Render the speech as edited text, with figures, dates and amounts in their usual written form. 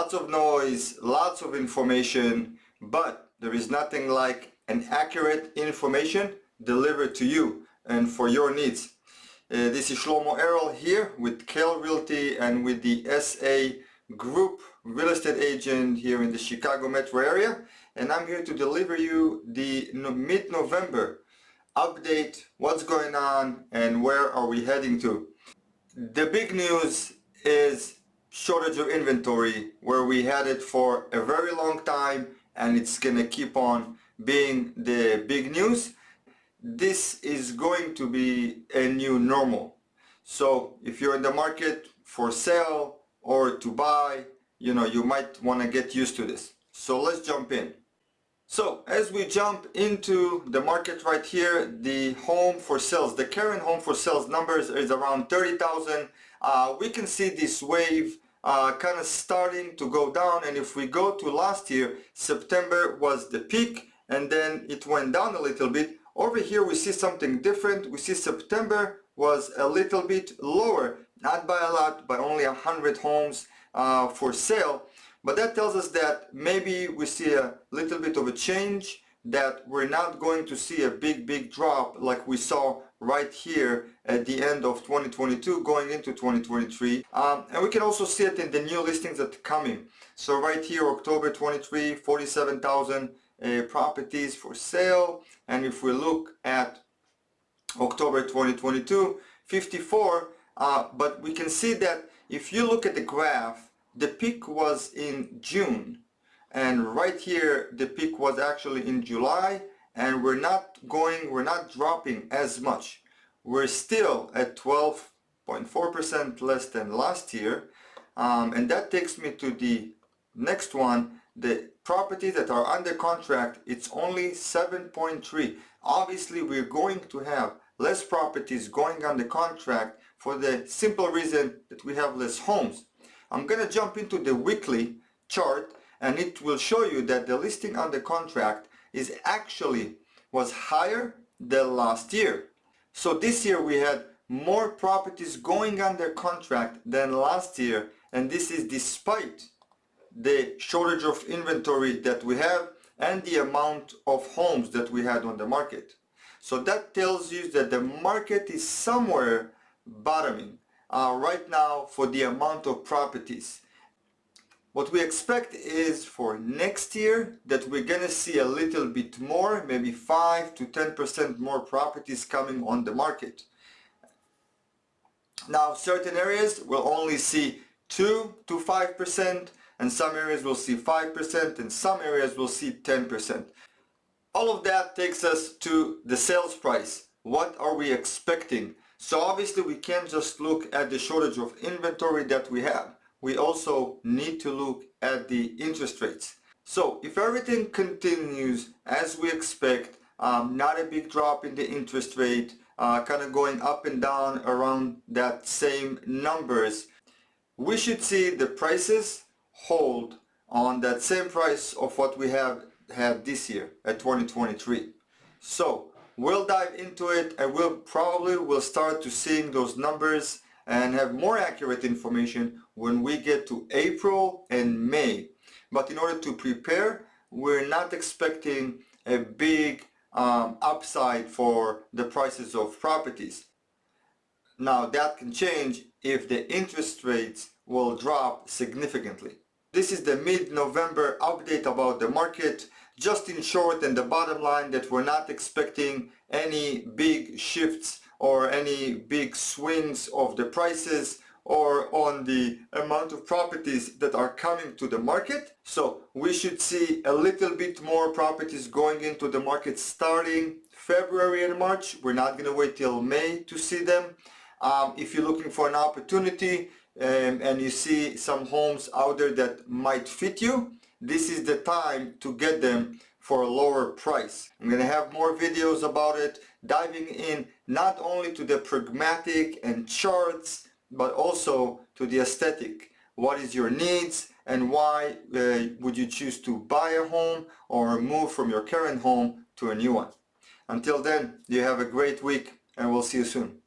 lots of noise, lots of information, but there is nothing like an accurate information delivered to you and for your needs. This is Shlomo Errol here with Kel Realty and with the SA Group real estate agent here in the Chicago metro area, and I'm here to deliver you the mid-November update, what's going on and where are we heading to. The big news is shortage of inventory, where we had it for a very long time and it's gonna keep on being the big news. This is going to be a new normal. So if you're in the market for sale or to buy, you might want to get used to this. So let's jump in. So as we jump into the market right here, the home for sales, the current home for sales numbers is around 30,000. We can see this wave kind of starting to go down, and if we go to last year, September was the peak and then it went down a little bit. Over here we see something different. We see September was a little bit lower, not by a lot, by only 100 homes for sale. But that tells us that maybe we see a little bit of a change, that we're not going to see a big drop like we saw right here at the end of 2022 going into 2023. And we can also see it in the new listings that are coming. So right here, October 23, 47,000 properties for sale. And if we look at October 2022, 54, but we can see that if you look at the graph, the peak was in June, and right here the peak was actually in July, and we're not dropping as much. We're still at 12.4% less than last year, and that takes me to the next one. The properties that are under contract, it's only 7.3. Obviously we're going to have less properties going under contract for the simple reason that we have less homes. I'm going to jump into the weekly chart, and it will show you that the listing under contract was higher than last year. So this year we had more properties going under contract than last year, and this is despite the shortage of inventory that we have and the amount of homes that we had on the market. So that tells you that the market is somewhere bottoming right now for the amount of properties. What we expect is for next year that we're gonna see a little bit more, maybe 5 to 10% more properties coming on the market. Now certain areas will only see 2 to 5%, and some areas will see 5%, and some areas will see 10%. All of that takes us to the sales price. What are we expecting? So obviously we can't just look at the shortage of inventory that we have. We also need to look at the interest rates. So if everything continues as we expect, not a big drop in the interest rate, kind of going up and down around that same numbers, we should see the prices hold on that same price of what we have had this year at 2023. So we'll dive into it, and we'll start to seeing those numbers and have more accurate information when we get to April and May. But in order to prepare, we're not expecting a big upside for the prices of properties. Now that can change if the interest rates will drop significantly. This is the mid-November update about the market. Just in short, and the bottom line, that we're not expecting any big shifts or any big swings of the prices or on the amount of properties that are coming to the market. So we should see a little bit more properties going into the market starting February and March. We're not going to wait till May to see them. If you're looking for an opportunity and you see some homes out there that might fit you, this is the time to get them for a lower price. I'm going to have more videos about it, diving in not only to the pragmatic and charts, but also to the aesthetic. What is your needs, and why would you choose to buy a home or move from your current home to a new one? Until then, you have a great week, and we'll see you soon.